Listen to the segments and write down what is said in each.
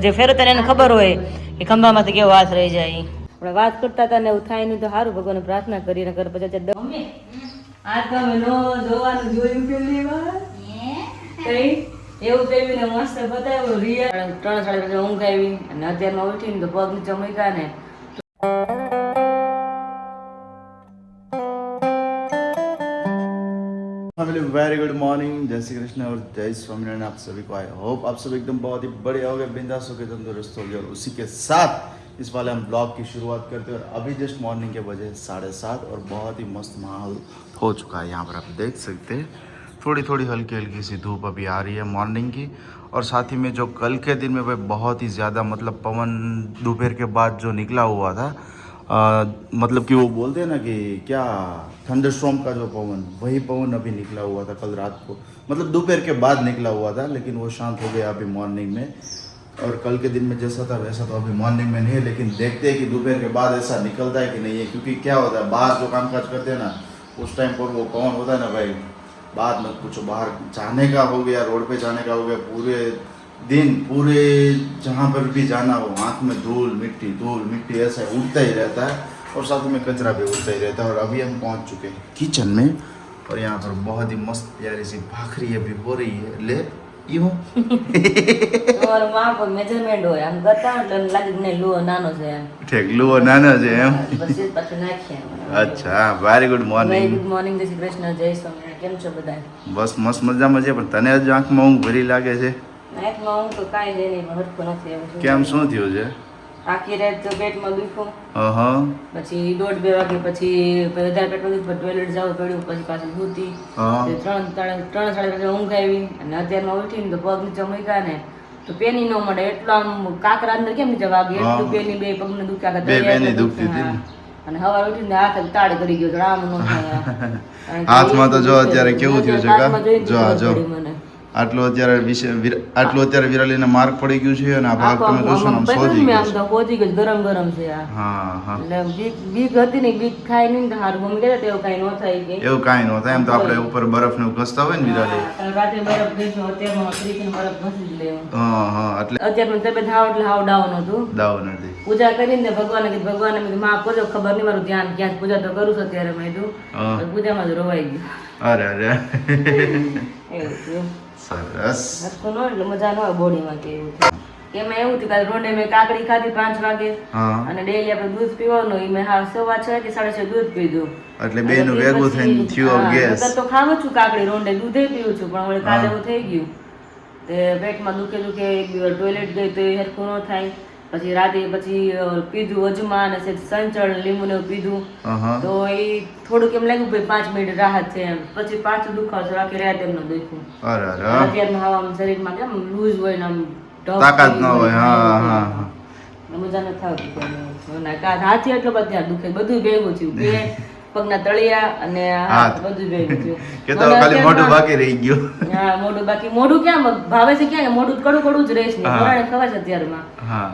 જે ફેરો તને એને ખબર હોય કે ખંભામાંથી કેવો હાથ રહી જાય. આપણે વાત કરતા હતા ને એવું થાય નહીં તો સારું, ભગવાન પ્રાર્થના કરીને કર પછી આ તમે નો જોવાનું જોયું પેલી વાર કઈ એવું પેવીને મસ્ત બતાવ્યું રિયલ 3-3:30 વાગે ઊંઘ આવી અને અત્યારમાં ઉઠીને તો પગ નીચે મૂક્યા ને. वेरी गुड मॉर्निंग, जय श्री कृष्ण और जय स्वामीनारायण। आप सभी को आई होप आप सब एकदम बहुत ही बढ़िया हो गए, बिंदास हो गए, तंदुरुस्त हो गए। और उसी के साथ इस वाले हम ब्लॉग की शुरुआत करते हैं। और अभी जस्ट मॉर्निंग के बजे 7:30 और बहुत ही मस्त माहौल हो चुका है। यहाँ पर आप देख सकते हैं थोड़ी थोड़ी हल्की हल्की सी धूप अभी आ रही है मॉर्निंग की। और साथ ही में जो कल के दिन में भाई बहुत ही ज़्यादा मतलब पवन दोपहर के बाद जो निकला हुआ था, मतलब कि वो बोलते हैं ना कि क्या थंडरस्टॉर्म का जो पवन, वही पवन अभी निकला हुआ था कल रात को, मतलब दोपहर के बाद निकला हुआ था, लेकिन वो शांत हो गया अभी मॉर्निंग में। और कल के दिन में जैसा था वैसा तो अभी मॉर्निंग में नहीं है, लेकिन देखते हैं कि दोपहर के बाद ऐसा निकलता है कि नहीं है। क्योंकि क्या होता है, बाहर जो कामकाज करते हैं ना, उस टाइम पर वो पवन होता है ना भाई, बात मत पूछो। बाहर जाने का हो गया, रोड पे जाने का हो गया, पूरे दिन पूरे जहाँ पर भी जाना हो आँख में धूल मिट्टी ऐसा उड़ता ही रहता है। और साथ में कचरा भी उड़ता ही रहता है। और अभी हम पहुँच चुके हैं किचन में और यहाँ पर बहुत ही मस्त प्यारी सी भाखरी अभी हो रही है। ले यूँ और वहाँ पर मेजरमेंट હોય આમ કરતા એટલે લાગે ને લુઓ નાનો છે એમ. ઠીક લુઓ નાનો છે એમ. પછી પાછું નાખીએ. અચ્છા, very good morning. Good morning, જય શ્રી કૃષ્ણ, જય સ્વામિનારાયણ. કેમ છો બધા? બસ મસ્ત મજામાં છે, પણ તને જ આંખમાં ઊંઘ ભરી લાગે છે. આંખમાં ઊંઘ તો કાંઈ છે નહીં, પણ હરખું નથી એવું. કેમ, શું થયું છે? આખી રાત તો પેટમાં દુખ્યું. હા. પછી 1:30-2 વાગે પછી વધારે પેટમાં દુખ્યું, ટોયલેટ જવું પડ્યું, પછી પાછું સૂતી. 3-3:30 વાગે ઊંઘ આવી અને અત્યારમાં ઉઠીને તો પગ નીચે મૂક્યા ને તો પેની ન મળે એટલો આમ કાકરા અંદર કેમ નીચે વાગે એટલું પેની બે પગને દુખ્યા હતા. બે પેની દુખતી હતી અને સવારે ઉઠીને હાથ તાળ કરી ગયો, આમ ન થાય. હાથમાં તો જો અત્યારે કેવું થયું છે કા, જો મને આટલું અત્યારે વિરાલીને માર્ક પડી ગયું છે અને આ ભાગ તમે જોશો ને આમ સોજી ગયું, ગરમ છે આ. હા. એટલે બીક હતી ને, બીક ખાય નહીં તો હારું મમ્મી કહેતા એવું કાંઈ ન થાય કે એવું કાંઈ ન થાય. એમ તો આપણે ઉપર બરફ ને ઘસતા હોય ને વિરાલી, રાતે બરફ ઘસ્યો, અત્યારમાં ત્રીસ બરફ ઘસી જ લેવું. હા. એટલે અત્યારમાં તબિયત હાવ એટલે હાવ ડાઉન હતું. દાવ નથી. પૂજા કરીને ભગવાને કીધું, ભગવાને કીધું માફ કરજો, ખબર નહીં મારું ધ્યાન ક્યાં પૂજા તો કરું છું અત્યારે મેં કીધું પૂજામાં જ રોવાઈ ગયું. અરે એવું થયું. સરસ. હરખું ન એટલે મજા ન આવે બોડીમાં કે એવું થયું. એમાં એવું થયું કે રોંડે મેં કાકડી ખાધી 5 વાગે અને ડેલી આપણે દૂધ પીવાનું, એ મેં 6:15 કે 6:30 દૂધ પીધું. એટલે બેનું ભેગું થઈને થયું ગેસ. તો ખાવું છું કાકડી રોંડે, દૂધે પીવું છું, પણ હવે કાલે એવું થઈ ગયું તે પેટમાં દુખે એક દિવસ ટોયલેટ ગઈ તો એ હરખું ન થાય. પછી રાતે પીધું અજમા અને સંચળ લીંબુ ને પીધું તો એ થોડુંક એમ લાગ્યું ભાઈ 5 મિનિટ રાહત છે એમ. પછી પાછું દુખાવ આખી રાત એમ ન દુખ્યું. અત્યારમાં હવા શરીરમાં કેમ લૂઝ હોય ને આમ તાકાત ન હોય. હા. મજા ન થાવ હાથી એટલો બધા દુખે, બધું ભેગું થયું, પગના તળિયા અને હાથ બધું ભેગું થયું. કે તો ખાલી મોઢું બાકી રહી ગયું. હા, મોઢું બાકી. મોઢું ક્યાં ભાવે છે, ક્યાં મોઢું કડું જ રહેશે ને, પરાણે ખવાય છે અત્યારમાં.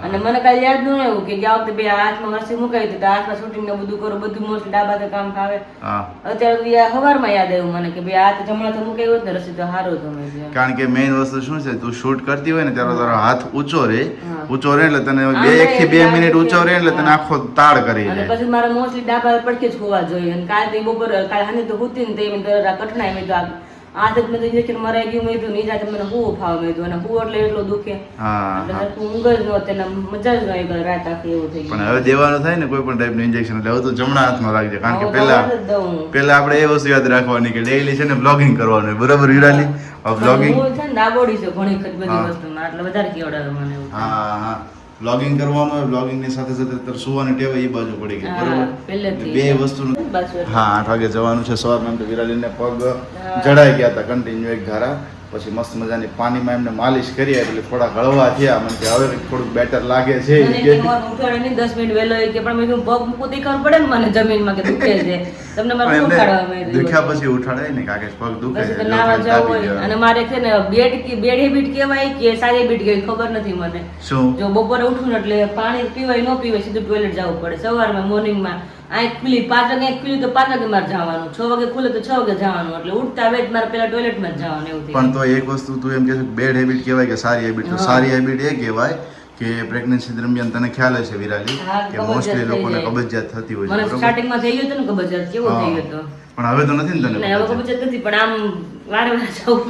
અને મને કાલે યાદ ન આવ્યું કે ગયા વખતે બે હાથમાં વરસી મુકાઈ હતી, હાથમાં શૂટિંગ ને બધું કરું, બધું મોસ્ટલી ડાબા કામ ફાવે. અત્યારે સવારમાં યાદ આવ્યું મને કે બે હાથ જમણા તો મુકાઈ ને રસી તો સારું હતું. કારણ કે મેઇન વસ્તુ શું છે, તું શૂટ કરતી હોય ને ત્યારે તારો હાથ ઊંચો રહે એટલે તને 1 થી 2 મિનિટ ઊંચો રહે એટલે તને આખો તાળ કરી જાય. અને પછી મારે મોસ્ટલી ડાબા પડખે જ ખોવા જોઈએ. અને કાલે તો બપોર કાલે હાની તો હુતી ને તે કઠણાઈ મેં તો આદત મેં તો ઇન્જેક્શન મરાઈ ગયું મેં તો નહીં જાય મને હું ફાવ મેં તો અને હું એટલે એટલો દુખે એટલે ઊંઘ જ નહોતી ને મજા જ નહીં કરે રાત આખી એવું થઈ ગયું. પણ હવે દેવાનું થાય ને કોઈ પણ ટાઈપનું ઇન્જેક્શન એટલે હવે તો જમણા હાથમાં રાખજે. કારણ કે પહેલા આપણે એ વસ્તુ યાદ રાખવાની કે ડેઈલી છે ને બ્લોગિંગ કરવાનું, બરાબર વિરાલી? બ્લોગિંગ હું છે ને ડાબોડી છે ઘણી બધી વસ્તુમાં, એટલે વધારે કેવડાવે મને એવું. હા, બ્લોગિંગ કરવાનું હોય, બ્લોગિંગ ની સાથે સાથે સુવાની ટેવ એ બાજુ પડી ગઈ, બરાબર? બે વસ્તુ. હા, 8 વાગે જવાનું છે સવારમાં. તો વિરાલીને પગ જડાઈ ગયા હતા કન્ટિન્યુ એક ધારા. પછી મસ્ત મજાની પાણીમાં એમને માલિશ કરી એટલે થોડા હળવા થયા. મને કે હવે થોડુંક બેટર લાગે છે. 10 મિનિટ વહેલો કે પણ મેં પગ મૂકું તો ખબર પડે ને મને જમીનમાં કે દુખે છે. તમને મારે ઉઠાડવા દુખ્યા પછી ઉઠાડાય ને કાકે પગ દુખે છે નાવા જવું હોય. અને મારે છે ને બેડ હેબિટ કહેવાય કે સારી હેબિટ કહેવાય ખબર નથી મને. શું? જો બપોરે ઉઠું ને એટલે પાણી પીવાય ન પીવાય સીધું ટોયલેટ જવું પડે. સવારમાં મોર્નિંગમાં આંખ ખુલી 5 વાગે આંખ ખુલી તો 5 વાગે મારે જવાનું, 6 વાગે ખુલે તો 6 વાગે જવાનું. એટલે ઉઠતા વેત મારે પેલા ટોયલેટમાં જ જવાનું એવું. પણ તો એક વસ્તુ તું એમ કે બેડ હેબિટ કહેવાય કે સારી હેબિટ? તો સારી હેબિટ એ કહેવાય કે પ્રેગ્નન્સી દરમિયાન તને ખ્યાલ હશે વિરાલી હા, કે કબજિયાત મોસ્ટલી થઈ લોકોને જાય. કબજિયાત થતી હોય મને છે બરોબર? સ્ટાર્ટિંગમાં થઈ ગયું હતું ને કબજિયાત કેવો થઈ ગયો હતો પણ હવે તો નથી ને તને ને હવે કબજિયાત? કબજિયાત નથી પણ આમ વારે વારે જવું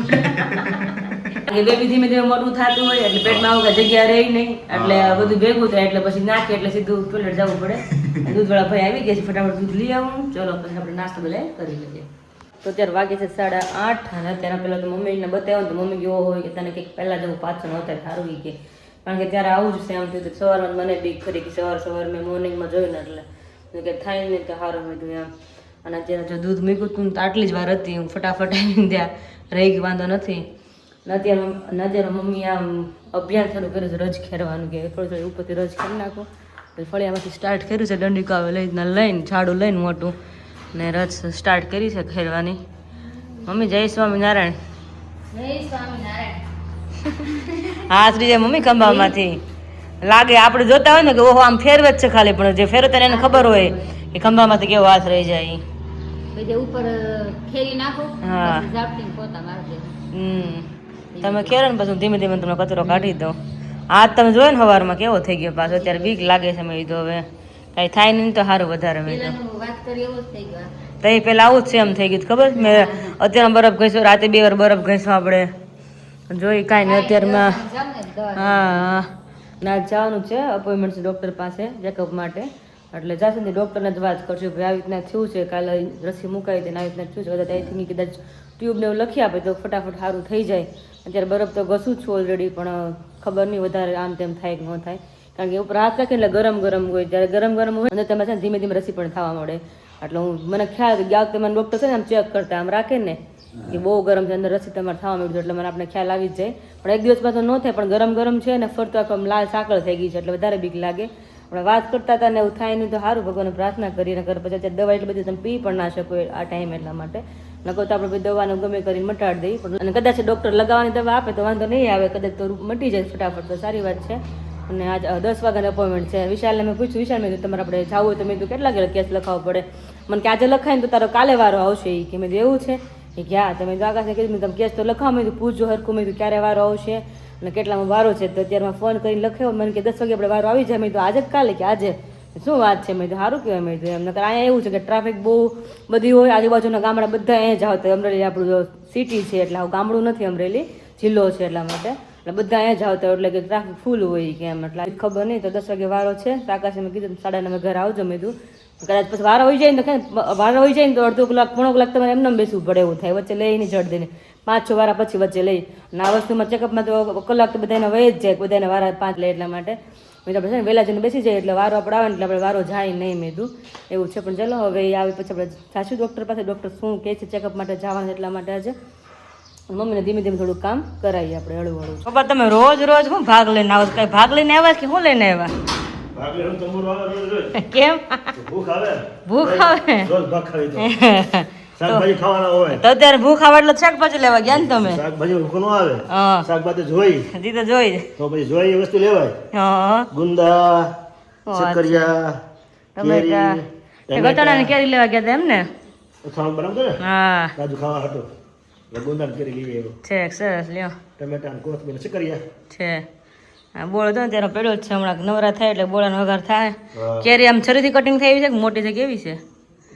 પડે બેબી ધીમે ધીમે મોટું થતું હોય એટલે પેટમાં આવું કઈ જગ્યા રહી નહીં એટલે હા. બધું ભેગું થાય એટલે પછી નાખીએ એટલે સીધું ટોયલેટ જવું પડે દૂધવાળા ભાઈ આવી ગયા છે ફટાફટ દૂધ લઈ આવું ચલો પછી આપણે નાસ્તો બધા કરી લઈએ તો અત્યારે વાગે છે 8:30 અને અત્યારે પેલા તો મમ્મીને બતાવ્યો ને તો મમ્મી કેવો હોય કે તને કંઈક પહેલા જવું પાછળ ન થાય સારું ઈ કે કારણ કે ત્યારે આવું જ છે આમ થયું સવારમાં મને બીક ખરી કે સવાર મેં મોર્નિંગમાં જોયું ને એટલે કે થાય નહીં તો સારું હતું એમ અને અત્યારે જો દૂધ મૂક્યું હતું ને તો આટલી જ વાર હતી હું ફટાફટ આવીને ત્યાં રહી ગઈ વાંધો નથી ને અત્યારે મમ્મી આમ અભિયાન શરૂ કર્યું છે રજ ખેરવાનું કે થોડી ઉપરથી રજ ખેરી નાખો પછી ફળિયામાંથી સ્ટાર્ટ કર્યું છે દંડીકો આવે લઈને ઝાડું લઈને મોટું ને રજ સ્ટાર્ટ કરી છે ખેરવાની મમ્મી જય સ્વામિનારાયણ હા શ્રી જય મમ્મી ખંભામાંથી લાગે આપણે જોતા હોય ને કે ઓહો આમ ફેરવે જ છે ખાલી પણ જે ફેરવે તેને એને ખબર હોય કે ખંભામાંથી કેવો હાથ રહી જાય પછી ઉપર ખેરી નાખો હા. પછી ઝાપટીને પોતા મારી દે તમે ખેરો ને પછી હું ધીમે ધીમે તમને કચરો કાઢી દઉં આજ તમે જોયો ને સવારમાં કેવો થઈ ગયો પાછો અત્યારે બીક લાગે છે મેં કીધું હવે કાંઈ થાય નહીં તો સારું વધારે મેં કીધું પેલાનું વાત કરી એવો જ થઈ ગયો તો એ પેલા આવું જ છે એમ થઈ ગયું ખબર છે? મેં અત્યારે બરફ ઘસ્યો રાતે 2 વાર બરફ ઘસ્યો આપણે જોઈ કાંઈ નહીં અત્યારમાં જાવ ને દવા હા ના જવાનું છે અપોઇન્ટમેન્ટ છે ડૉક્ટર પાસે ચેકઅપ માટે એટલે જ્યાં સુધી ડૉક્ટરને જ વાત કરશું ભાઈ આવી રીતના થયું છે કાલે રસી મુકાઈ હતી ને આવી રીતના થયું છે કદાચ અહીંથી કદાચ ટ્યુબને એવું લખી આપે તો ફટાફટ સારું થઈ જાય અત્યારે બરફ તો ઘસું જ છું ઓલરેડી પણ ખબર નહીં વધારે આમ તેમ થાય કે ન થાય કારણ કે ઉપર હાથ રાખે એટલે ગરમ હોય જ્યારે ગરમ હોય અને તમે છે ને ધીમે ધીમે રસી પણ થવા મળે એટલે મને ખ્યાલ કે ગયા વખતે મને ડૉક્ટર છે ને આમ ચેક કરતા આમ રાખે ને કે બહુ ગરમ છે અંદર રસી તમારે થવા મળ્યું એટલે મને આપણે ખ્યાલ આવી જ જાય પણ એક દિવસ પાછો ન થાય પણ ગરમ છે ને ફરતો આખો આમ લાલ સાંકળ થઈ ગઈ છે એટલે વધારે બીક લાગે આપણે વાત કરતા હતા ને એવું થાય નહીં તો સારું ભગવાનને પ્રાર્થના કરીને કર પછી અત્યારે દવા એટલી બધી તમે પી પણ ના શકો આ ટાઈમ એટલા માટે નકો તો આપણે દવાનું ગમે કરીને મટાડી દઈએ પણ અને કદાચ ડૉક્ટર લગાવવાની દવા આપે તો વાંધો નહીં આવે કદાચ તો મટી જાય ફટાફટ તો સારી વાત છે અને આજ 10 વાગ્યાની અપોઇન્ટમેન્ટ છે વિશાલને મેં પૂછ્યું વિશાલ મેં કીધું તમારે આપણે જવું હોય તો મેં કીધું કેટલા કેસ લખાવવો પડે મને કે આજે લખાય ને તો તારો કાલે વારો આવશે એ કે મેં કીધું એવું છે એ ગયા તમે આકાશને કીધું તમે કેસ તો લખાવો મેં કીધું પૂછજો હરખું મેં કીધું ક્યારે વારો આવશે અને કેટલામાં વારો છે તો અત્યારે ફોન કરીને લખાવ્યો મને કે 10 વાગે આપણે વારો આવી જાય મેં કીધું આજે જ કાલે કે આજે શું વાત છે મેં કીધું સારું કહેવાય મેં કીધું એમ નકર અહીંયા એવું છે કે ટ્રાફિક બહુ બધી હોય આજુબાજુના ગામડા બધા અહીંયા જાવ તો અમરેલી આપણું સિટી છે એટલે આવું ગામડું નથી અમરેલી જિલ્લો છે એટલા માટે એટલે બધા અહીંયા જાવ તો એટલે કે ટ્રાફિક ફૂલ હોય કે એમ એટલે ખબર નહીં તો 10 વાગે વારો છે તો આકાશે મેં કીધું 9:30 ઘરે આવજો મેં કીધું કદાચ પછી વારો હોઈ જાય ને તો વારો હોઈ જાય ને તો અડધો કલાક પોણો કલાક તમારે એમને બેસવું પડે એવું થાય વચ્ચે લઈને જડ દઈને 5-6 વારા પછી વચ્ચે લઈ અને આ વસ્તુમાં ચેકઅપમાં તો કલાક તો બધાને વહી જ જાય બધાને વારા 5 લે એટલા માટે મેં આપણે છે ને વહેલા જઈને બેસી જાય એટલે વારો આપણે આવે ને એટલે આપણે વારો જાય નહીં મેં કીધું એવું છે પણ ચલો હવે એ આવે પછી આપણે જાશું ડૉક્ટર પાસે ડૉક્ટર શું કહે છે ચેકઅપ માટે જવાનું એટલા માટે આજે મમ્મીને ધીમે ધીમે થોડું કામ કરાવીએ આપણે હળવું પપ્પા તમે રોજ શું ભાગ લઈને આવો કઈ ભાગ લઈને આવ્યા કે શું લઈને આવ્યા કેમ ભૂખ આવે શાકભાજી ખાવાના હોય તો અત્યારે ભૂખ આવે એટલે શાકભાજી લેવા ગયા ને તમે શાકભાજી ભૂખ નો આવે હા શાકભાજી જોઈ જી તો જોઈ તો પછી જોઈ એ વસ્તુ લેવાય હા ગુંદા અચ્છા. શક્કરિયા ટમેટા ગટાણાની કેરી લેવા ગયા હતા એમ ને ખાવાનું બનાવતો ને હા રાજુ ખાવા હતો એટલે ગુંદા કેરી લઈ આવ્યો છે સરસ લ્યો ટમેટા ને કોથમીર ને શક્કરિયા છે હા બોળો તો ને ત્યારે પેલો જ છે હમણાં નવરા થાય એટલે બોળાનો વઘાર થાય હા. કેરી આમ છરીથી કટિંગ થઈ છે કે મોટી છે કેવી છે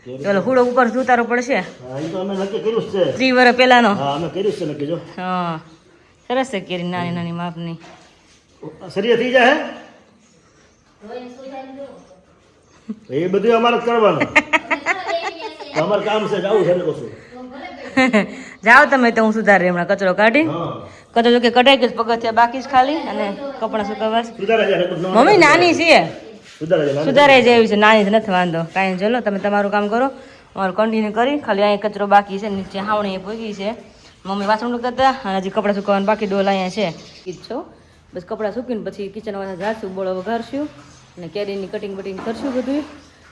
કેરી. પેલો હુડો ઉપર ઉતારવો પડશે હા એ તો અમે નક્કી કર્યું જ છે 3 વર્ષ પહેલાનો હા અમે કર્યું જ છે નક્કી જો હા સરસ છે કેરી નાની નાની માપની સરિયા થઈ જાય હે એ બધું અમારે જ કરવાનું અમારે કામ છે જવું છે ને કશું જાઓ તમે તો હું સુધારી હમણાં કચરો કાઢી હા કચરો જો કે કઢાઈ ગયો પગથિયા બાકી જ ખાલી અને કપડાં સુકવવા છે. સુધારા જાય મમ્મી નાની છે સુધારા જાય સુધારાઈ જેવી છે નાની છે નથી વાંધો કાંઈ ચલો તમે તમારું કામ કરો અમારું કન્ટિન્યુ કરી ખાલી અહીંયા કચરો બાકી છે નીચે હાવણી પૂગી છે મમ્મી વાસણ મૂકતા હતા અને હજી કપડાં સુકવવાનું બાકી ડોલ અહીંયા છે ઈ જ છો બસ કપડાં સૂકીને પછી કિચનમાં જાશું બોળો વઘારશું અને કેરીની કટિંગ બટિંગ કરશું બધું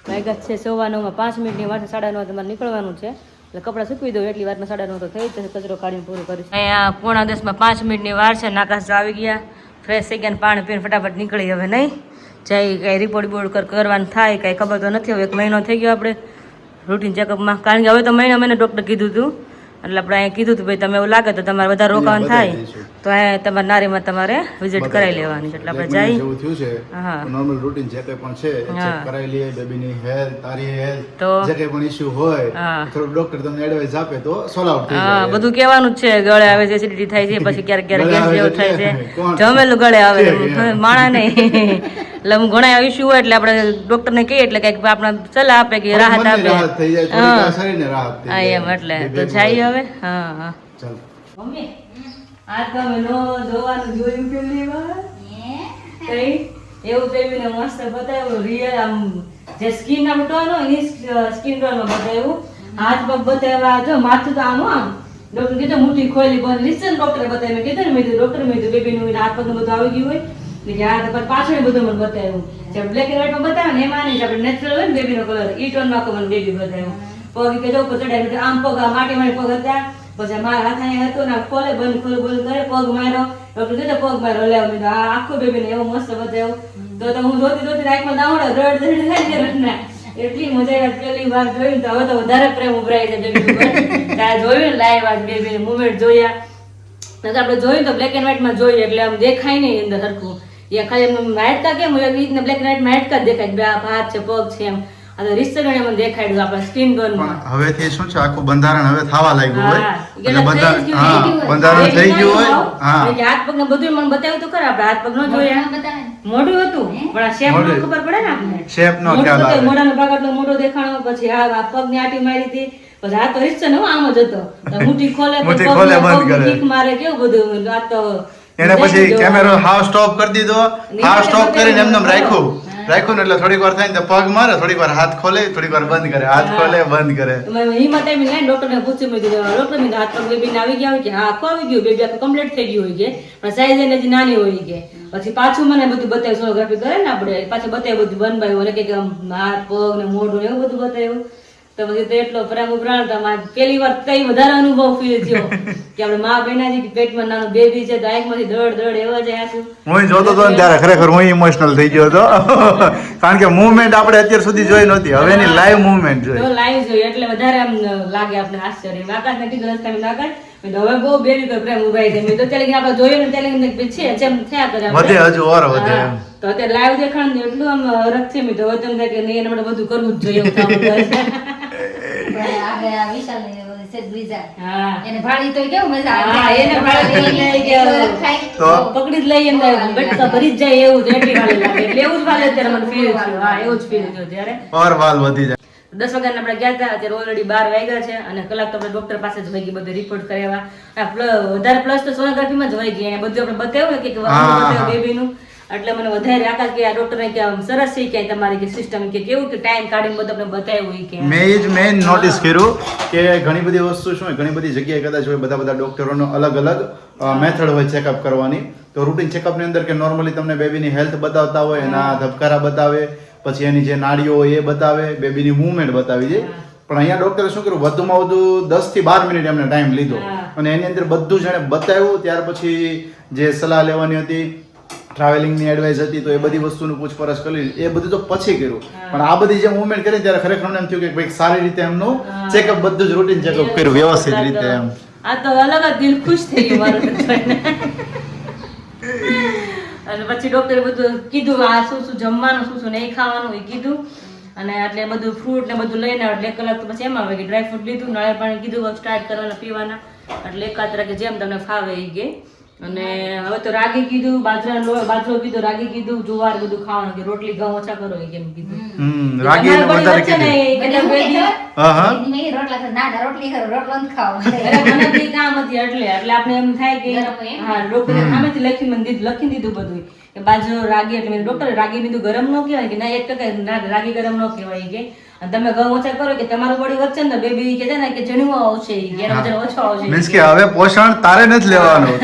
વાગ્યા છે 9:15 5 મિનિટની વાર 9:30 તમારે નીકળવાનું છે એટલે કપડાં સૂકવી દો એટલી વારમાં 9:30 તો થઈ જશે કચરો કાઢીને પૂરું કરીશું અહીંયા 9:45 5 મિનિટની વાર છે નાકાશ આવી ગયા ફ્રેશ થઈ ગયા પાણી પીને ફટાફટ નીકળી હવે નહીં જાય કાંઈ રિપોર્ટ કરવાનું થાય કાંઈ ખબર તો નથી હવે 1 મહિનો થઈ ગયો આપણે રૂટીન ચેકઅપમાં કારણ કે હવે તો મહિને ડૉક્ટર કીધું હતું એટલે આપણે અહીંયા કીધું હતું ભાઈ તમે એવું લાગે તો તમારે વધારે રોકાણ થાય તો અહીંયા તમારે નારીમાં તમારે વિઝિટ કરાવી લેવાની છે. એટલે આપણે જઈ જેવું થયું છે હા નોર્મલ રૂટીન જે કંઈ પણ છે એ હા. ચેક કરાવી લઈએ, બેબીની હેલ્થ, તારી હેલ્થ, તો જે કંઈ પણ ઇશ્યુ હોય હા. થોડુંક ડોક્ટર તમને એડવાઇસ આપે તો સોલ્વ આઉટ થઈ હા જાય. બધું કહેવાનું જ છે. ગળે આવે છે, એસિડિટી થાય છે, પછી ક્યારેક ક્યારેક ગળે ગેસ આવે જેવું થાય છે, કોણ? જમેલું ગળે આવે છે કે? માણા નહીં. એટલે આમ ઘણા ઇસ્યુ હોય એટલે આપણે ડોક્ટરને કહીએ એટલે કંઈક આપણે સલાહ આપે કે રાહત મનની આપે. રાહત થઈ જાય, થોડીક આ શરીરને રાહત થઈ હા જાય. એમ એટલે એ તો ભેગું જઈએ હોય. હવે. હા હા ચાલો. મમ્મી આ તમે નો જોવાનું જોયું પેલી વાર કઈ એવું બેબીને મસ્ત બતાવ્યું રિયલ આમ જે સ્કિન આમ ટોન હોય એની સ્કિન ટોનમાં બતાવ્યું. હાથ પગ બતાવ્યા, જો માથું તો આમ આમ ડોક્ટર કીધું મુઠ્ઠી ખોલી બંધ રિસન ડોક્ટરે બતાવ્યું. મેં કીધું ને મેં કીધું ડોક્ટર મેં કીધું બેબીનું હાથ પગ બધું આવી ગયું હોય ને કે હાથ પગ પાછળ બધું મને બતાવ્યું. જે બ્લેક એન્ડ વ્હાઈટમાં બતાવે ને એમાં નહીં, આપણે નેચરલ હોય ને બેબીનો કલર ઈ ટોનમાં મને બેબી બતાવ્યું. પગ કે જો ઉપર ચડાવી આમ પગ આ માટી માટી પગ હતા, પછી મારા હાથ અહીંયા હતો ને આમ ખોલે બંધ ખોલે બંધ કરે પગ માર્યો. ડોક્ટર કીધું પગ માર્યો લે મેં આ આખો બેબીને એવો મસ્ત બતાવ્યો. તો હું જોતી જોતી રાઈટમાં દાવડો રડ રડ થાય ને રડના. એટલી મજા આવી. પેલી વાર જોયું તો હવે તો વધારે પ્રેમ ઉભરાય છે બેબી ઉપર. ત્યારે જોયું ને લાઈવ આજ બેબી મુવમેન્ટ જોયા. નકર આપણે જોયું તો બ્લેક એન્ડ વ્હાઈટમાં જોઈએ એટલે આમ દેખાય નહીં અંદર સરખું. એ ખાલી એમ નાટકા કેમ હોય એ રીતના બ્લેક એન્ડ વ્હાઈટમાં નાટકા જ દેખાય બે હાથ છે પગ છે એમ. આ તો રિસર્ચ મને દેખાડ્યું આપણા સ્કિન ટોનમાં. પણ હવેથી શું છે આખું બંધારણ હવે થવા લાગ્યું હોય હા, એટલે થઈ બધા ગયું, હા બંધારણ થઈ ગયું હોય. હા એટલે કે હાથ પગને બધું મને બતાવ્યું તો ખરા. આપણે હાથ પગ ન જોયા, બતાવે મોઢું હતું પણ આ શેપ મોઢું. ખબર પડે ને આપણને. Shape નો મોઢું ખ્યાલ બતાવ્યું, આવે. મોઢાનો ભાગ આટલો મોટો દેખાણો, પછી આ પગની આંટી મારી હતી, પછી આ તો રિશ્ચન હો આમ જ હતો. તો મુઠ્ઠી ખોલે મુઠ્ઠી પગ ખોલે, ને બંધ પગની કરે. કિક મારે કેવું બધું. આ તો એને પછી જોવાનું. કેમેરો હાવ સ્ટોપ કરી દીધો, હાવ સ્ટોપ કરીને એમને રાખ્યું ને એટલે થોડીક વાર થાય ને તો પગ મારે, થોડીક વાર હાથ ખોલે, થોડીક વાર બંધ કરે, હાથ ખોલે બંધ કરે. મેં હિંમત આવી ને ડોક્ટરને પૂછ્યું, મેં કીધું ડોક્ટર મેં હાથ પગ બેબીને આવી ગયા હોય કે હા આખું આવી ગયું, બેબી આખું કમ્પ્લીટ થઈ ગયું હોય કે પણ સાઈઝ એને હજી નાની હોય કે. પછી પાછું મને બધું બતાવ્યું, સોનોગ્રાફી કરે ને આપણે પાછું બતાવ્યું બધું વન બાય વન, કે આમ હાથ પગ ને મોઢું ને એવું બધું બતાવ્યું. તો પછી તો એટલો પ્રેમ ઉપરાણ પહેલી વાર કઈ વધારે અનુભવ ફીલ થયો કે આપણે મા બહેનાજી પેટમાં નાનું બેબી છે તો આંખમાંથી દડ દડ એવા જાય આંસુ. હું જોતો હતો ને ત્યારે ખરેખર હું ઇમોશનલ થઈ ગયો હતો કારણ કે મુવમેન્ટ આપણે અત્યાર સુધી જોઈ નહોતી, હવે એની લાઈવ મુવમેન્ટ જોઈ. તો લાઈવ જોઈએ એટલે વધારે આમ લાગે આપણે આશ્ચર્ય. આકાશ ને કીધું રસ્તા મેં આકાશ મેં કીધું હવે બહુ બેબી પર પ્રેમ ઉભાઈ છે. મેં તો ત્યારે આપણે જોયું ને ત્યારે છે જેમ થયા કરે આપણે. વધે હજુ ઓર વધે હા. એમ. તો અત્યારે લાઈવ દેખાણ ને એટલું આમ રખ છે. મેં તો હવે તેમ થાય કે નહીં એને માટે બધું કરવું જ જોઈએ એવું થવાનું થાય છે. પણ આપણે આ વિશાલને છે બીજા હા એને ભાળી તો કેવું મજા હા, આવે. એને ભાળી તો લઈ ગયા. થાય. તો પકડી જ લઈ એમ બેટકા ભરી જ જાય એવું જ એટલી વાલી લાગે. એટલે એવું જ વાલે અત્યારે મને ફીલ થયું. હા એવું જ ફીલ થયું ત્યારે. ઓર વાલ વધી જાય. 10 વાગ્યા આપણે ગયા હતા, અત્યારે ઓલરેડી 12 વાગ્યા છે અને કલાક તો આપણે ડોક્ટર પાસે જ વહી ગઈ બધું રિપોર્ટ કરાવ્યા. વધારે પ્લસ તો સોનોગ્રાફીમાં જ વહી ગઈ. અહીંયા બધું આપણે બતાવ્યું ને કે બતાવ્યું બેબીનું. એટલે મને વધારે આકાશ કે આ ડોક્ટરને કે આમ સરસ છે કે તમારી કે સિસ્ટમ કે કેવું કે ટાઈમ કાઢીને બધું આપણે બતાવ્યું કે મેં નોટિસ કર્યું કે ઘણી બધી વસ્તુ શું હોય, ઘણી બધી જગ્યાએ કદાચ હોય બધા ડોક્ટરોનો અલગ અલગ મેથડ હોય ચેકઅપ કરવાની. તો રૂટીન ચેકઅપની અંદર કે નોર્મલી તમને બેબીની હેલ્થ બતાવતા હોય, એના ધબકારા બતાવે, પછી એની જે નાડીઓ હોય એ બતાવે, બેબીની મૂવમેન્ટ બતાવી દે. પણ અહીંયા ડોક્ટરે શું કર્યું, વધુમાં વધુ 10 થી 12 મિનિટ એમને ટાઈમ લીધો અને એની અંદર બધું જેણે બતાવ્યું. ત્યાર પછી જે સલાહ લેવાની હતી, ટ્રાવેલિંગની એડવાઇસ હતી, તો એ બધી વસ્તુનું પૂછપરછ કરી, એ બધું તો પછી કર્યું. પણ આ બધી જે મૂવમેન્ટ કરી ત્યારે ખરેખર એમ થયું કે ભાઈ સારી રીતે એમનું ચેકઅપ બધું જ રૂટીન ચેકઅપ કર્યું વ્યવસ્થિત રીતે એમ. આ તો અલગ જ દિલ ખુશ થઈ ગયું મારું તો જોઈને. અને પછી ડોક્ટરે બધું કીધું આ શું શું જમવાનું શું શું નહીં ખાવાનું એ કીધું. અને એટલે બધું ફ્રૂટ ને બધું લઈને આવે એટલે 1 કલાક તો પછી એમાં આવે કે ડ્રાય ફ્રૂટ લીધું, નાળિયેર પાણી કીધું સ્ટાર્ટ કરવાના પીવાના. એટલે એકાત્ર કે જેમ તમને ફાવે એ કે. અને હવે તો રાગી કીધું, બાજરો કીધું, રાગી કીધું, જુવાર બધું ખાવાનું કે રોટલી ઘઉં ઓછા કરો એ કેમ કીધું. રાગી ને વધારે કીધું. મને શું કહેતો? હા હા મેં કીધું રોટલા ખાઓ. ના ના રોટલી ખાઓ, રોટલો નથી ખાવો. મને બી કામ હતી એટલે આપણે એમ થાય કે ગરમ હોય એમ? હા ડોક્ટરે સામેથી લખી દીધું બધું કે બાજરો રાગી. એટલે મેં ડોક્ટરે રાગી કીધું ગરમ ન કહેવાય કે ના 1% રાગી ગરમ ન કહેવાય કે અને તમે ઘઉં ઓછા કરો કે તમારું બોડી વચ્ચે ને બેબી કે છે ને કે જણવું આવશે કે એનો વજન ઓછો આવશે. મીન્સ કે હવે પોષણ તારે નથી લેવાનું,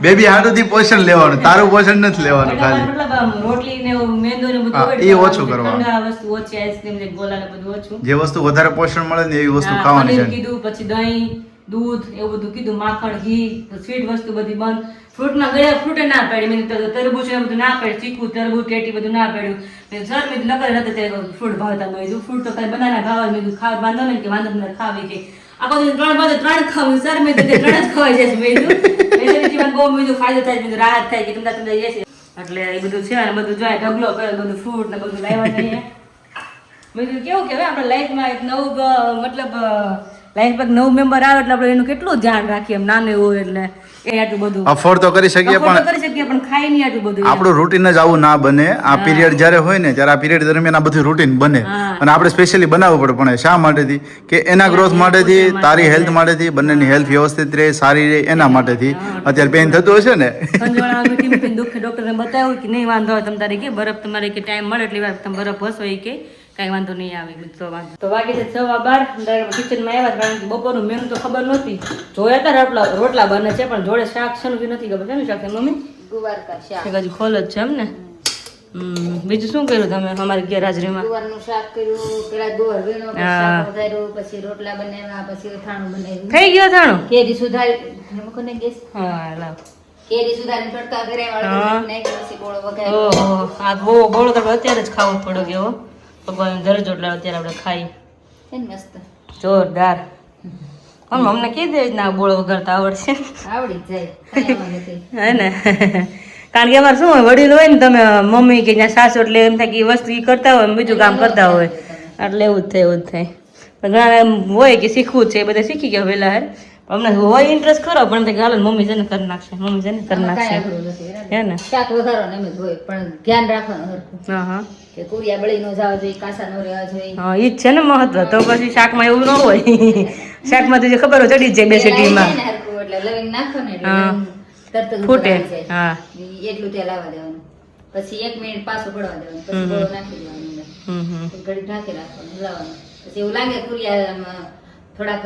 બેબી હાટુથી પોષણ લેવાનું, તારું પોષણ નથી લેવાનું ખાલી. મતલબ આમ રોટલી ને એવું મેંદો ને બધું હા, avoid એ કરવાનું ઓછું છે. કરવાનું. ઠંડા વસ્તુ ઓછી, આઈસ્ક્રીમ ને ગોલા ને બધું ઓછું. જે વસ્તુ વધારે પોષણ મળે ને એવી વસ્તુ હા, ખાવાની પનીર છે. કીધું, પછી દહીં, દૂધ એવું બધું કીધું, માખણ, ઘી, સ્વીટ વસ્તુ બધી બંધ. ફ્રૂટમાં ગયા ફ્રૂટ ના પાડી. મેં કીધું તરબૂચ ને બધું ના પાડ્યું, ચીકુ, તરબૂચ, ટેટી બધું ના પાડ્યું. મેં સર મેં લગર હતા ત્યારે ફ્રૂટ ભાવતા. મેં કીધું ફ્રૂટ તો ખાલી બનાના ખાવા. મેં કીધું ખાવા વાંધો નહીં કે વાંધો નહીં ખાવી કે આખો દિવસ 3 વાગે 3 ખાવું સર મેં તો 3 જ ખવાઈ જશે મેં કીધું જીવન બહુ બીજું ફાયદો થાય બીજું રાહત થાય કે તમને જશે એટલે એ બધું છે અને બધું જાય ઢગલો કરે બધું ફ્રૂટ ને બધું લાવ્યા છે મેં કીધું કેવું કે આપણે લાઈફમાં એક નવું મતલબ લાઈફમાં નવું મેમ્બર આવે એટલે આપણે એનું કેટલું ધ્યાન રાખીએ એમ નાનું હોય એટલે એ આટલું બધું અફોર્ડ તો કરી શકીએ afford તો પણ કરી શકીએ પણ ખાઈ નહીં આટલું બધું આપણું રૂટીન જ આવું ના બને આ પીરિયડ જ્યારે હોય ને ત્યારે આ પીરિયડ દરમિયાન આ બધું રૂટીન બને હા. અને આપણે સ્પેશિયલી બનાવવું પડે પણ શા માટેથી કે એના ગ્રોથ માટેથી તારી હેલ્થ માટેથી બંનેની હેલ્થ વ્યવસ્થિત રહે સારી રહે એના માટેથી અત્યારે પેઇન થતું હશે ને સંજોળા મીઠી મીઠી દુઃખે ડોક્ટરને બતાવ્યું કે નહીં વાંધો હોય તમારે કે બરફ તમારે કે ટાઈમ મળે એટલી વાર તમે બરફ હશો એ કે કાંઈ વાંધો નહીં આવે તો વાંધો તો વાગે છે 12:15 કિચનમાં આવ્યા કારણ કે બપોરનું મેનુ તો ખબર નહોતી જોયા હતા રોટલા બને છે પણ જોડે શાક છે નથી ખબર શેનું શાક છે મમ્મી ગુવાર કા શાક એક હજી ખોલ જ છે એમ ને બીજું શું કર્યું તમે અમારી ગેરહાજરીમાં ગુવારનું શાક કર્યું પેલા ગોળ વીણો પછી શાક વધાર્યું પછી રોટલા બનાવ્યા પછી અથાણું બનાવ્યું થઈ ગયો થાણું કેરી સુધારી મૂકો ને ગેસ હા લાવ કેરી સુધારીને તડકા કર્યા વાળું નાખ્યું પછી ગોળ વઘાર્યો ઓહો આ બહુ ગોળો તો અત્યારે જ ખાવો પડો ગયો ભગવાન દરજો એટલે અત્યારે આપણે ખાઈ છે ને મસ્ત જોરદાર અમને કીધે જ ના બોળ વગાડતા આવડશે આવડી જ જાય કાંઈ વાંધો નથી. હે ને કારણ કે અમારે શું હોય વડીલ હોય ને તમે મમ્મી કે ત્યાં સાસુ એટલે એમ થાય કે એ વસ્તુ ઈ કરતા હોય બીજું કામ કરતા હોય એટલે એવું જ થાય પણ ઘણા એમ હોય કે શીખવું છે એ બધા શીખી ગયા વહેલા હે અમને હોય ઇન્ટરેસ્ટ ખરો પણ એમ થાય કે હાલો ને મમ્મી છે ને કરી નાખશે મમ્મી છે ને કરી આમાં કાંઈ નાખશે અઘરું નથી બરાબર? હે ને શાક વઘારવાનું એમ જ હોય પણ ધ્યાન રાખવાનું હરખું હા હા કે કુરિયા બળી ન જવા જોઈએ કાસા ન રહેવા જોઈએ હા ઈ જ છે ને મહત્વ તો પછી શાકમાં એવું ન હોય શાકમાં તો જે ખબર હોય ચડી જ જાય બે તેલ આવી સીટીમાં જાય ને હરખું એટલે લવિંગ નાખો ને એટલે હા. લવિંગ તરત જ ઉપર ફૂટે આવી જાય. હા એટલું તેલ આવવા દેવાનું પછી 1 મિનિટ પાછું પડવા દેવાનું પછી ગોળો નાખી દેવાનું અંદર. પછી ઘડી ઢાંકી રાખવાનું હલાવવાનું પછી એવું લાગે કુરિયા આમ થોડાક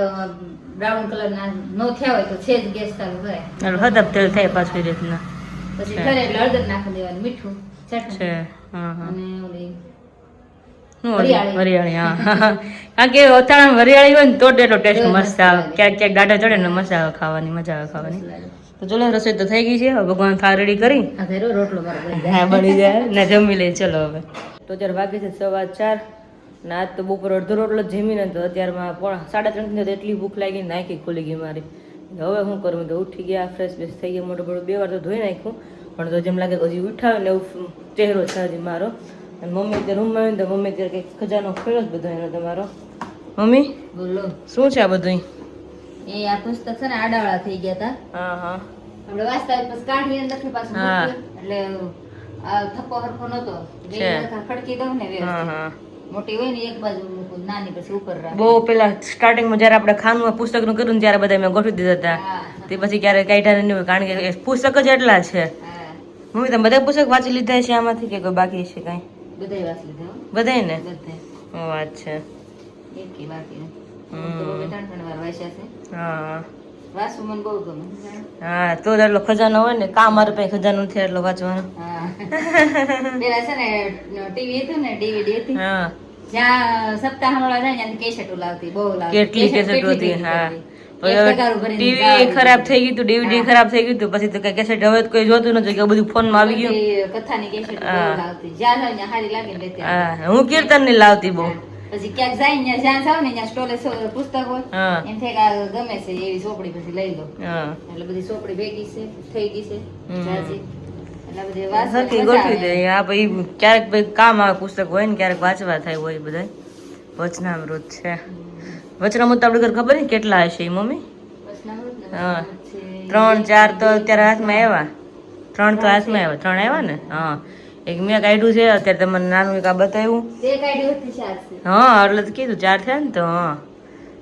બ્રાઉન કલર ના નો થયા હોય તો છે જ ગેસ ચાલુ કરાય એટલે હદબ તેલ થાય પાછું એ રીતના પછી કરે એટલે હળદર નાખી દેવાનું મીઠું ચટણી છે હા હા અને ઓલી શું વરિયાળી. વરિયાળી હા કારણ કે અથાણાં વરિયાળી હોય ને તો જ એટલો ટેસ્ટ મસ્ત આવે ક્યાંક ક્યાંક દાંડા ચડે ને મજા આવે ખાવાની મજા આવે ખાવાની તો ચલો રસોઈ તો થઈ ગઈ છે હવે ભગવાન થાળ રેડી કરી આ ઘેરો રોટલો મારો બની જાય. હા બની જાય ને જમી લઈએ ચલો હવે તો અત્યારે વાગે છે 4:15 ને આજ તો બપોર અડધો રોટલો જ જમીને તો અત્યારમાં 3:30 તો એટલી ભૂખ લાગી ને નાખી ખુલી ગઈ મારી હવે શું કરું તો ઉઠી ગયા ફ્રેશ બેસ થઈ ગયા મોટો મોટો 2 વાર તો ધોઈ નાખ્યું પણ તો જેમ લાગે કે હજી ઉઠાવે ને એવું ચહેરો છે હજી મારો અને મમ્મી ત્યાં રૂમમાં આવીને તો મમ્મી ત્યારે કંઈક ખજાનો ખોલ્યો જ બધો એનો તમારો મમ્મી બોલો શું છે આ બધું એ આ પુસ્તક છે ને આડાવાળા થઈ ગયા હતા હા હા આપણે વાંચતા હોય પછી કાઢીને લખી પાછું હા. મૂક્યું. એટલે આ થપ્પો હરખો નતો બે છે. વખત ખડકી દઉં ને હા વ્યવસ્થિત હા મોટી હોય ને એક બાજુ મૂકું નાની પછી ઉપર રાખું બહુ પેલા સ્ટાર્ટિંગમાં જ્યારે આપણે ખાનું પુસ્તકનું કર્યું ને ત્યારે બધા મેં ગોઠવી દીધા હતા હા તે પછી ક્યારેક કાઢ્યા નહીં હોય કારણ કે એ પુસ્તક જ એટલા છે હા મમ્મી તમે બધા પુસ્તક વાંચી લીધા છે આમાંથી કે કોઈ બાકી છે કાંઈ બધાય વાંચી લીધા હો. બધાય ને બધાય. શું વાત છે એકેય બાકી નથી. હું તો બબે 3 વાર વાંચ્યા છે હા વાંચવું મને બહુ ગમે હા તો જ એટલો ખજાનો હોય ને કામ મારે પાસે ખજાનો નથી એટલો વાંચવાનો હા પેલા છે ને ટીવી હતું ને DVD હતી હા જ્યાં સપ્તાહ મળવા જાય ત્યાંથી કેસેટો લાવતી બહુ લાવતી કેટલી કેસેટ કેસેટ કેટલી હતી ભેગી હા કરતી. એક તગારું ભરીને ટીવી જાળી ખરાબ દીધી. થઈ ગયું ડીવીડી ખરાબ થઈ ગયું હતું પછી તો કઈ કેસેટ હવે તો કોઈ જોતું નથી કે બધું ફોનમાં આવી ગયું બધી કથાની કેસેટ બહુ હા. લાવતી જ્યાં જાવ ત્યાં હારી લાગે ને લેતી આવતી. હા હું કીર્તન ની લાવતી બહુ પછી ક્યાંક જાય ને જ્યાં જાવ ને ત્યાં સ્ટોલે પુસ્તક હોય હા એમ થાય કે આ ગમે છે એવી ચોપડી પછી લઈ લો હા એટલે બધી ચોપડી ભેગી છે થઈ ગઈ છે હમ. ઝાઝી. એટલે બધી વાંચવાની સરખી મજા ગોઠવી આવે. દે આ ભાઈ ક્યારેક ભાઈ કામ આવે પુસ્તક હોય ને ક્યારેક વાંચવા થાય હોય બધા વચનામૃત છે વચનામૃત આપણે ઘર ખબર ને કેટલા હશે ઈ મમ્મી વચનામૃત ને હા. વચનામૃત છે. 3 4 તો અત્યારે હાથમાં આવ્યા 3 તો હાથમાં આવ્યા 3 આવ્યા ને હા એક મેં કાઢ્યું છે અત્યારે તમને નાનું એક આ બતાવ્યું બે કાઢી હતી ચાર છે. હા એટલે તો કીધું 4 થયા ને તો હા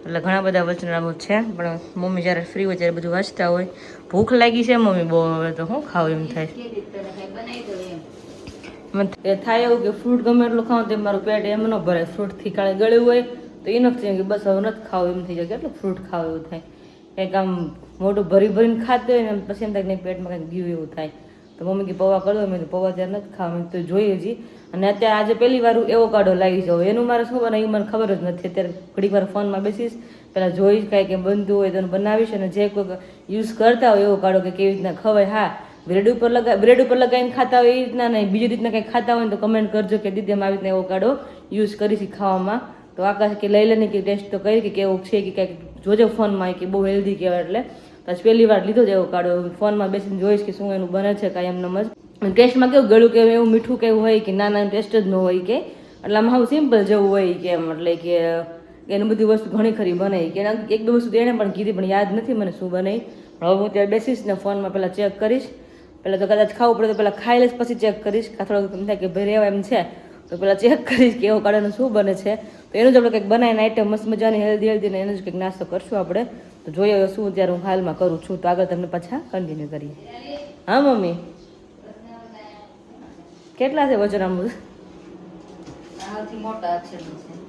એટલે ઘણા બધા વચનામૃત છે પણ મમ્મી જ્યારે ફ્રી હોય ત્યારે બધું વાંચતા હોય ભૂખ લાગી છે મમ્મી બહુ હવે તો શું ખાવું એમ થાય કેવી રીતે કઈ બનાવી દો એમ. એ થાય એવું કે ફ્રૂટ ગમે એટલું ખાવ તો મારું પેટ એમ ન ભરાય ફ્રૂટથી કાળે ગળ્યું હોય તો એ નથી કે બસ હવે નથી ખાવું એમ થઈ જાય કેટલું ફ્રૂટ ખાવ એવું થાય કંઈક આમ મોઢું ભરી ભરીને ખાતું હોય ને પછી એમ થાય કે નહીં પેટમાં કંઈક ગયું એવું થાય તો મમ્મી કે પૌવા કરો મેં કીધું પૌવા ત્યારે નથી ખાવા મેં તો જોઈએ હજી અને અત્યારે આજે પહેલી વાર એવો કાઢો લાગી જાવ એનું મારે શું બનાવે એ મને ખબર જ નથી અત્યારે ઘડીક વાર ફોનમાં બેસીશ પહેલાં જોઈશ કાંઈ કે બનતું હોય તો બનાવીશ અને જે કોઈ યુઝ કરતા હોય એવો કાઢો કે કેવી રીતના ખવાય હા બ્રેડ ઉપર લગાવીને ખાતા હોય એ રીતના નહીં બીજી રીતના કંઈક ખાતા હોય ને તો કમેન્ટ કરજો કે દીદી અમે આવી રીતના એવો કાઢો યુઝ કરીશ ખાવામાં તો આકાશ કે લઈ લે કે ટેસ્ટ તો કરી કે કેવું છે કે કંઈક જોજે ફોનમાં કે બહુ હેલ્ધી કહેવાય એટલે પછી પહેલી વાર લીધો જ એવોકાડો ફોનમાં બેસીને જોઈશ કે શું એનું બને છે કાંઈ એમ જ ટેસ્ટમાં કેવું ગળું કેવું એવું મીઠું કેવું હોય કે ના ટેસ્ટ જ ન હોય કે એટલે આમાં આવું સિમ્પલ જેવું હોય કે એમ એટલે કે એની બધી વસ્તુ ઘણી ખરી બને કે એક બે વસ્તુ એણે પણ કીધી પણ યાદ નથી મને શું બને હવે હું ત્યાં બેસીશ ને ફોનમાં પહેલાં ચેક કરીશ પહેલાં તો કદાચ ખાવું પડે તો પહેલાં ખાઈ લઈશ પછી ચેક કરીશ કાં થોડુંક એમ થાય કે ભાઈ રહેવા એમ છે તો પહેલાં ચેક કરીશ કે એવો કાઢાનું શું બને છે તો એનું જ આપણે કંઈક બનાવીને આઈટમ મસ્ત મજાની હેલ્ધી ને એનો જ કંઈક નાસ્તો કરશું આપણે તો જોઈએ શું ત્યારે હું હાલમાં કરું છું તો આગળ તમને પાછા કન્ટિન્યુ કરીએ હા મમ્મી કેટલા છે વજન આમ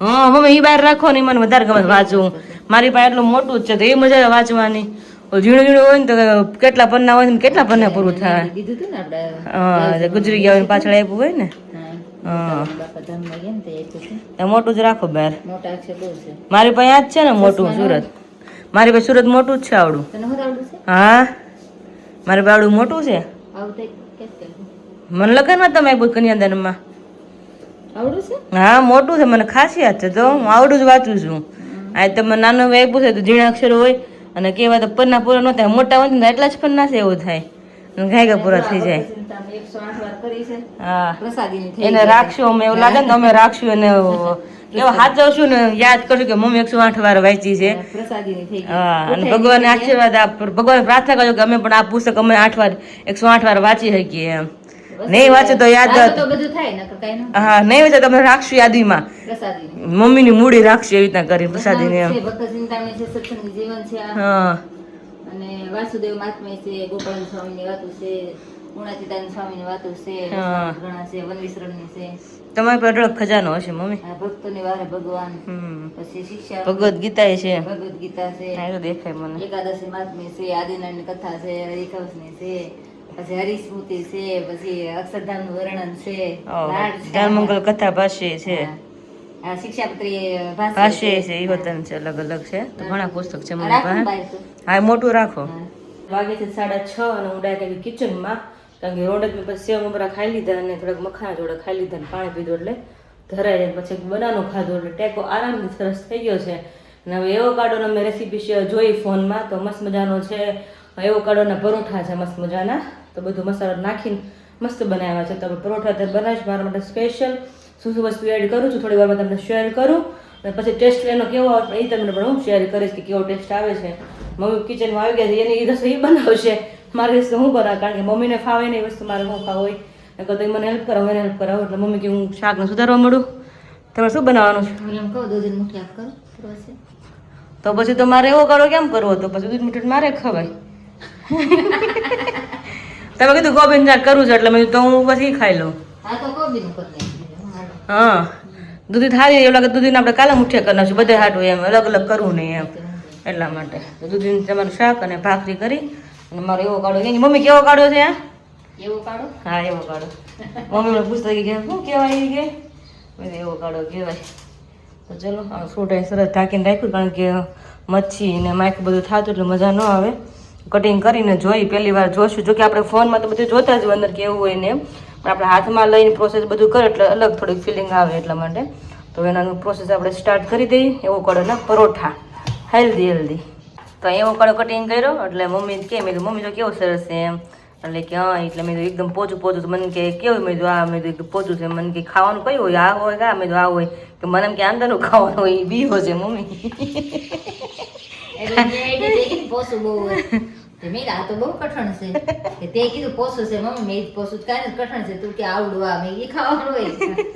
હા મમ્મી એ બહાર રાખો ને મને વધારે ગમે વાંચવું મારી પાસે એટલું મોટું જ છે તો એ મજા આવે વાંચવાની ઝીણું ઝીણું હોય ને તો કેટલા પન્ના હોય ને કેટલા પન્ના પૂરું થાય હા ગુજરી ગયા હોય પાછળ આપ્યું હોય ને હા મોટું જ રાખો બહાર મારી પાસે આ જ છે ને મોટું સુરત મારી પાસે સુરત મોટું જ છે આવડું હા મારી પાસે આવડું મોટું છે મને લગનમાં તમે આપ્યું કન્યાદાનમાં આવડું છે હા મોટું છે મને ખાસિયત છે તો હું આવડું જ વાંચું છું આ તમે નાનું આપ્યું છે તો ઝીણા અક્ષરો હોય અને કેવા તો પન્ના પૂરા ન થાય મોટા હોય ને એટલા જ પન્ના છે એવું થાય ગાય પૂરા થઈ જાય હા એને રાખશું અમે એવું લાગે ને તો અમે રાખશું એને એવો હાથ જવશું ને યાદ કરશું કે મમ્મી 108 વાર વાંચી છે હા અને ભગવાન આશીર્વાદ ભગવાન પ્રાર્થના કરજો કે અમે પણ આ પુસ્તક અમે 108 વાર વાંચી શકીએ એમ નહીં વાંચે તો યાદ હા નહીં વાંચે તો અમે રાખશું યાદીમાં મમ્મીની મૂડી રાખશું એવી રીતના કરી પ્રસાદી ને હા અને વાસુદેવ મહાત્મ્ય છે ગોપાલ સ્વામીની વાતો છે ગુણાતીતાન સ્વામીની વાતો છે ઘણા છે વનવિસરણની છે તમારી પાસે અઢળક ખજાનો હશે મમ્મી ભક્તોની વારે ભગવાન પછી શિક્ષા ભગવદ ગીતા છે ભગવદ ગીતા છે દેખાય મને એકાદશી મહાત્મ્ય છે આદિનારાયણની કથા છે હરિકવચની છે પછી હરિસ્મૃતિ છે પછી અક્ષરધામનું વર્ણન છે ધર્મંગલ કથા ભાષ્ય છે શિક્ષાપત્રી ભાષ્ય છે એ વતન છે અલગ અલગ છે તો ઘણા પુસ્તક છે મને પાસે હા મોટું રાખો વાગે છે 6:30 અને હું ડાયરેક્ટ કિચનમાં કારણ કે રોડક મેં પછી સેવ મમરા ખાઈ લીધા અને થોડાક મખાના જોડે ખાઈ લીધા અને પાણી પીધું એટલે ધરાઈ જાય પછી બનાવવાનું ખાધું એટલે ટેકો આરામથી સરસ થઈ ગયો છે અને હવે એવો કાઢોનો મેં રેસીપી જોઈ ફોનમાં તો મસ્ત મજાનો છે એવો કાઢોના પરોઠા છે મસ્ત મજાના તો બધું મસાલો નાખીને મસ્ત બનાવ્યા છે તો પરોઠા તે બનાવીશ મારા માટે સ્પેશિયલ શું શું વસ્તુ એડ કરું છું થોડી વારમાં તમને શેર કરું અને પછી ટેસ્ટ એનો કેવો આવે એ તમને પણ હું શેર કરીશ કે કેવો ટેસ્ટ આવે છે મમ્મી કિચનમાં આવી ગયા છે એની રસોઈ બનાવશે મારી રસોઈ હું કરાવ કારણ કે મમ્મીને ફાવે નહીં વસ્તુ મારે હું ખાવ હોય નકર તો મને હેલ્પ કરાવો એને હેલ્પ કરાવો એટલે મમ્મી કે હું શાકને સુધારવા મળું તમારે શું બનાવવાનું છે તો પછી તો મારે એવો કરો કેમ કરવો તો પછી દૂધ મીઠું મારે ખવાય તમે કીધું કોબીનું શાક કરવું છે એટલે મેં તો હું પછી ખાઈ લઉં હા દૂધી થાળી એવું લાગે દૂધીને આપણે કાલા મુઠ્ઠે કરી નાખશું બધે હાટું એમ અલગ અલગ કરવું નહીં એમ એટલા માટે દૂધીને તમારું શાક અને ભાખરી કરી અને મારો એવો કાઢો કે મમ્મી કેવો કાઢો છે એવો કાઢો હા એવો કાઢો મમ્મી મને પૂછતા કે શું કહેવાય કે એવો કાઢો કહેવાય તો ચલો ફ્રૂટ અહીં સરસ ઢાંકીને રાખ્યું કારણ કે મચ્છી ને માઇક બધું થતું એટલે મજા ન આવે કટિંગ કરીને જોઈ પહેલી વાર જોઈશું જોકે આપણે ફોનમાં તો બધું જોતા જ અંદર કેવું હોય ને એમ પણ આપણે હાથમાં લઈને પ્રોસેસ બધું કરે એટલે અલગ થોડીક ફિલિંગ આવે એટલા માટે તો એનાનું પ્રોસેસ આપણે સ્ટાર્ટ કરી દઈએ એવો કાઢોના પરોઠા હેલ્ધી તો એવો કાઢો કટિંગ કર્યો એટલે મમ્મી કે મેં મમ્મી તો કેવું સરસ છે એમ એટલે કે હા એટલે મેં એકદમ પોચું તો મને કે કેવું મેં આ મેં એકદમ પોચું છે મને કે ખાવાનું કયું હોય આ હોય આ મેં આ હોય કે મને એમ કે અંદરનું ખાવાનું હોય એ બીવો છે મમ્મી પોસું બહુ મેં આ તો બહુ કઠણ છે તે કીધું પોસું છે મમ્મી મેં પોસું કાંઈ કઠણ છે તું કે આવડું આ મેં ખાવાનું હોય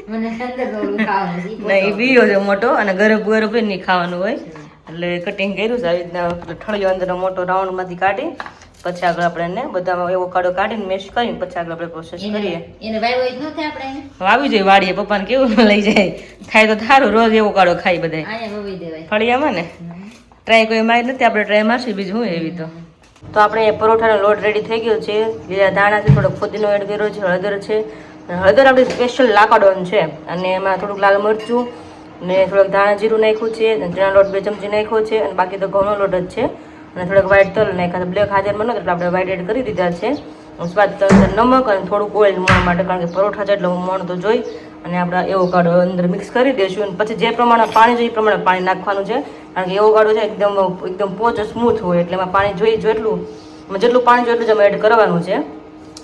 મને અંદર ખાવાનું નહીં બીવો છે મોટો અને ગરમ નહીં ખાવાનું હોય એટલે કટિંગ કર્યું છે આવી રીતના ઠળિયો અંદરનો મોટો રાઉન્ડમાંથી કાઢી પછી આગળ આપણે એને બધામાં એવો કાઢો કાઢીને મેશ કરીને પછી આગળ આપણે પ્રોસેસ કરીએ એને વાવી ન થાય આપણે વાવી જોઈએ વાડીએ પપ્પાને કેવું ન લઈ જાય થાય તો સારું રોજ એવો કાઢો ખાઈ બધા અહીંયા વાવી દેવાય ફળિયામાં ને ટ્રાય કોઈ મારી નથી આપણે ટ્રાય મારશું બીજું હું એવી તો આપણે પરોઠાનો લોટ રેડી થઈ ગયો છે લીલા દાણા છે થોડોક ફુદીનો એડ કર્યો છે હળદર છે હળદર આપણી સ્પેશિયલ લાકડોન છે અને એમાં થોડુંક લાલ મરચું ને થોડુંક ધાણા જીરું નાખ્યું છે ચણા લોટ 2 ચમચી નાખ્યો છે અને બાકી તો ઘઉંનો લોટ જ છે અને થોડુંક વ્હાઈટ તલ નાખ્યા બ્લેક હાજરમાં નહોતું એટલે આપણે વ્હાઈટ એડ કરી દીધા છે સ્વાદ નમક અને થોડુંક ઓઇલ મોણ માટે કારણ કે પરોઠા છે એટલે મોણ તો જોઈ અને આપણે એવોકાડો અંદર મિક્સ કરી દઈશું અને પછી જે પ્રમાણે પાણી જોઈએ એ પ્રમાણે પાણી નાખવાનું છે કારણ કે એવોકાડો છે એકદમ પોચ સ્મૂથ હોય એટલે એમાં પાણી જોઈએ જેટલું પાણી જોઈએ એટલું જ એડ કરવાનું છે.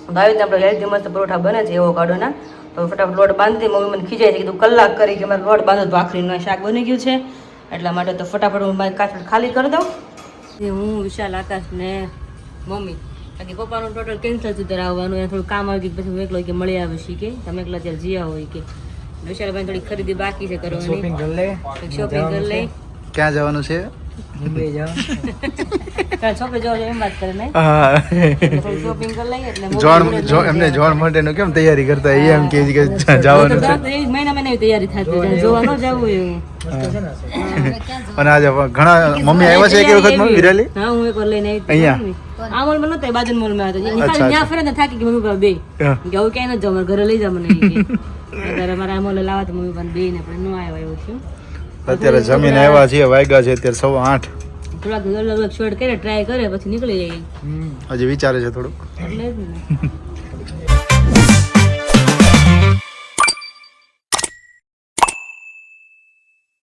તો આવી રીતે આપણે હેલ્ધી મસ્ત પરોઠા બને છે એવોકાડોના. તો ફટાફટ લોટ બાંધી મમ્મી મને ખીજાય છે કીધું કલાક કરી કે મારે લોટ બાંધો તો આખરીનું શાક બની ગયું છે એટલા માટે તો ફટાફટ હું મારી કાચળ ખાલી કરી દઉં. હું વિશાલ આકાશ ને મમ્મી બાકી પપ્પાનું ટોટલ કેન્સલ થયું ત્યારે આવવાનું એને થોડું કામ આવી ગયું પછી હું એકલો કે મળી આવે છે કે તમે એકલા ત્યારે જી આવો કે વિશાલભાઈ થોડી ખરીદી બાકી છે કરવાની શોપિંગ કરી લઈ. ક્યાં જવાનું છે? છોકરી જવા એમ વાત કરે ને થોડી શોપિંગ કરી લઈએ એટલે એમને જોણ માટેનું કેમ તૈયારી કરતા એમ કે જવાનું છે મહિના તૈયારી થતી જોવા ન જવું એવું. અને આજે ઘણા મમ્મી આવ્યા છે એક વખત મમ્મી વિરાલી? હા હું એકવાર લઈને આવી અહીંયા આ મોલમાં નતો બાજુ મોલમાં હતો ત્યાં ફરે ને થાકી ગઈ મમ્મી બે કે આવું ક્યાંય ન જાવ ઘરે લઈ જા મને અત્યારે મારા આ મોલે લાવવા તો મમ્મી પણ બે ને પણ ન આવ્યા એવું થયું. અત્યારે જમીન આવ્યા છીએ વાગ્યા છે અત્યારે 8:15. થોડાક અલગ અલગ શોર્ટ કરે ટ્રાય કરે પછી નીકળી જાય હજી વિચારે છે થોડુંક એટલે જ ને